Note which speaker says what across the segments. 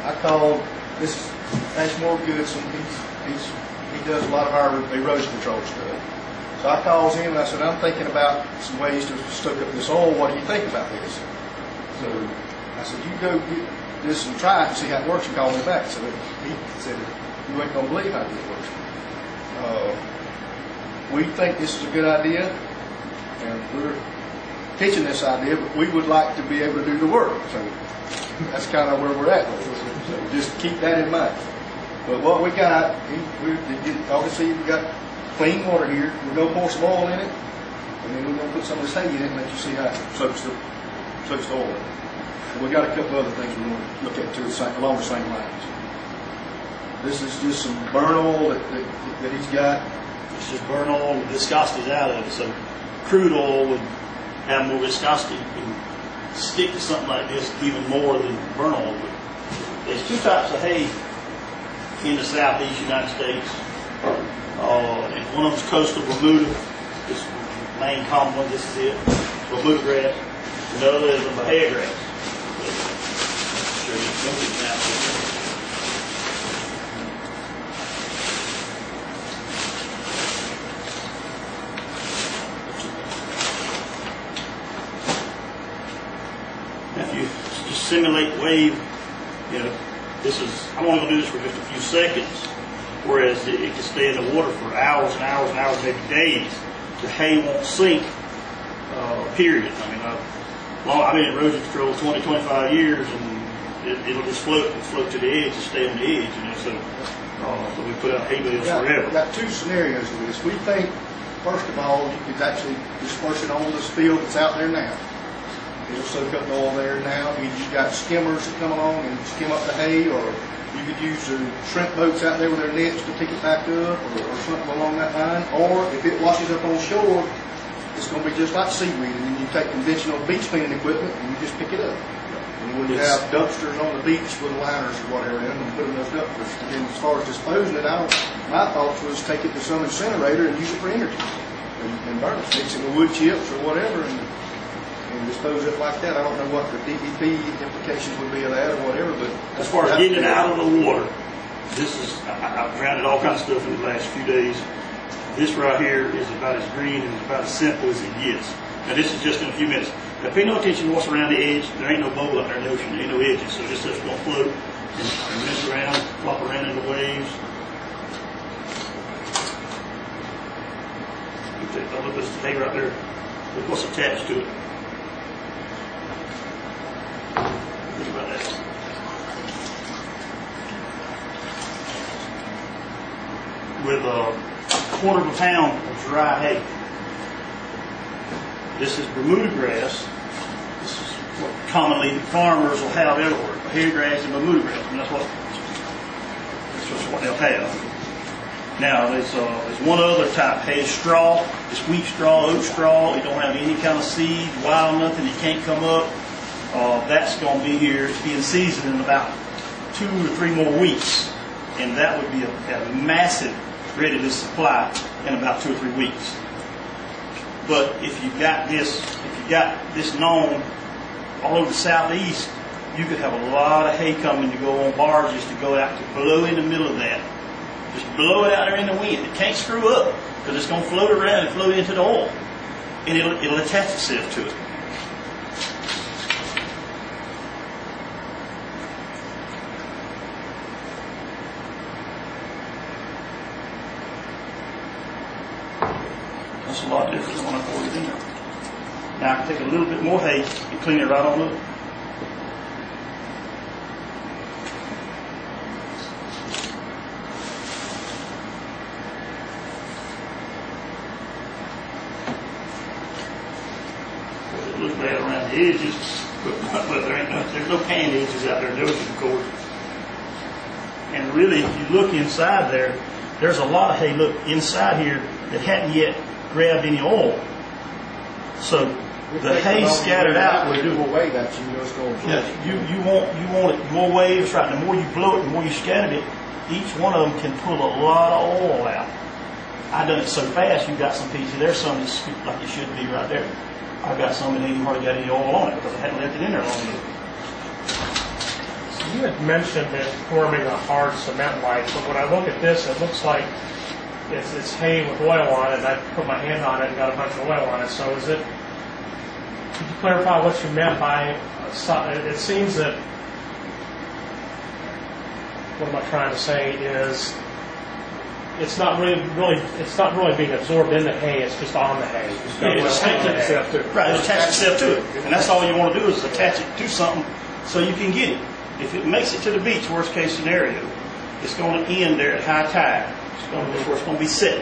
Speaker 1: I called this Ashmore Goodson. He does a lot of our erosion control stuff. So I calls him and I said, I'm thinking about some ways to stoke up this oil. What do you think about this? So I said, you go get this and try it and see how it works. And call me back. So he said, you ain't gonna believe how this works. We think this is a good idea, and we're pitching this idea, but we would like to be able to do the work. So that's kind of where we're at. So just keep that in mind. But what we got, obviously we got clean water here. We're going to pour some oil in it, and then we're going to put some of this hay in it and let you see how it soaks the oil. And we got a couple other things we're going to look at too, along the same lines. This is just some burn oil that he's got.
Speaker 2: It's just burn oil with viscosity's out of it. So crude oil would have more viscosity and stick to something like this even more than burn oil would. There's two types of hay in the southeast United States. And one of them is coastal Bermuda. This is the main common one. This is it. Bermuda grass. The other is the Bahia grass. I'll show you some examples. If you just simulate wave, this is, I'm only going to do this for just a few seconds, whereas it can stay in the water for hours and hours and hours, maybe days. The hay won't sink, period. I mean, I've been in erosion control 20, 25 years, and it'll just float to the edge and stay on the edge, so we put out hay bales forever.
Speaker 1: We've got two scenarios of this. We think, first of all, you could actually disperse it on this field that's out there now. It'll soak up the oil there now. You've got skimmers that come along and skim up the hay, or you could use the shrimp boats out there with their nets to pick it back up, or something along that line. Or if it washes up on shore, it's going to be just like seaweed, and then you take conventional beach cleaning equipment and you just pick it up. And when you have dumpsters on the beach with liners or whatever in them, and put them in those dumpsters. And as far as disposing it, my thoughts was take it to some incinerator and use it for energy, and burn it, mix it with wood chips or whatever, and dispose it like that. I don't know what the DEP implications would be of that or whatever, but
Speaker 2: as far as getting it out of the water, this is, I've grounded all kinds of stuff in the last few days. This right here is about as green and about as simple as it gets. Now this is just in a few minutes. Now pay no attention to what's around the edge. There ain't no bowl out there in the ocean. There ain't no edges, so this stuff's going to float and rinse around, flop around in the waves. You take a look at this hay right there. Look what's attached to it. Think about that. With a quarter of a pound of dry hay. This is Bermuda grass. This is what commonly farmers will have everywhere. Bahia grass and Bermuda grass. And that's what they'll have. Now there's one other type. Hay is straw. It's wheat straw, oat straw. It don't have any kind of seed, wild nothing. It can't come up. That's going to be here. It's being seasoned in about 2 or 3 more weeks, and that would be a massive ready-to supply in about 2 or 3 weeks. But if you got this known all over the southeast, you could have a lot of hay coming to go on barges to go out to blow in the middle of that. Just blow it out there in the wind. It can't screw up because it's going to float around and float into the oil, and it'll attach itself to it. That's a lot different than when I poured it in there. Now I can take a little bit more hay and clean it right on up. It looks bad around the edges, but there's no pan edges out there in the ocean, of course. And really, if you look inside there, there's a lot of hay, look, inside here that hadn't yet grabbed any oil. So the hay scattered out will do
Speaker 1: away that
Speaker 2: you want it more waves, right? The more you blow it, the more you scattered it, each one of them can pull a lot of oil out. I done it so fast, you got some pieces. There's some that's scooped like it should be right there. I've got some that ain't hardly got any oil on it because I hadn't left it in there long enough.
Speaker 3: You had mentioned it forming a hard cement like, but when I look at this, it looks like it's hay with oil on it. I put my hand on it and got a bunch of oil on it. So is it? Could you clarify what you meant by? It seems that. What am I trying to say is, it's not really being absorbed in the hay. It's just on the hay.
Speaker 2: It's attaching itself to it. Right, it's attaching itself to it, and that's all you want to do is attach it to something so you can get it. If it makes it to the beach, worst case scenario, it's going to end there at high tide. That's where it's going to be set,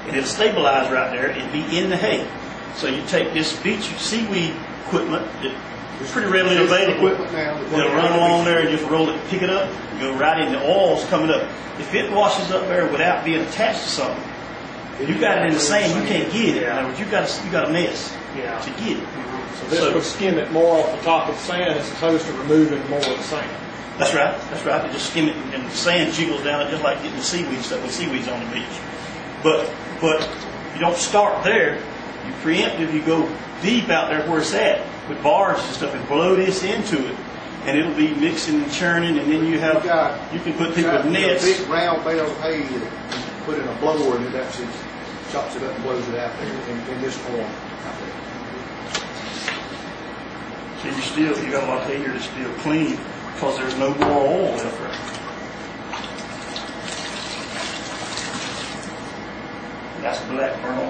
Speaker 2: and it'll stabilize right there and be in the hay. So you take this beach seaweed equipment that is pretty readily available. They'll run along there and just roll it, pick it up, go right in. The oil's coming up. If it washes up there without being attached to something, you got it in the sand, you can't get it. In other words, you got a mess to get it.
Speaker 4: So this would skim it more off the top of the sand as opposed to removing more of the sand.
Speaker 2: That's right. That's right. They just skim it, and the sand jiggles down it just like getting the seaweed stuff with seaweeds on the beach. But you don't start there. You preemptive. You go deep out there where it's at with bars and stuff, and blow this into it, and it'll be mixing and churning. And then you can put people with nets.
Speaker 1: Big round bale of hay that you put in a blower, and it actually chops it up and blows it out there in this form.
Speaker 2: So you got a lot of hay here that's still clean because there's no more oil left there. That's black burn oil.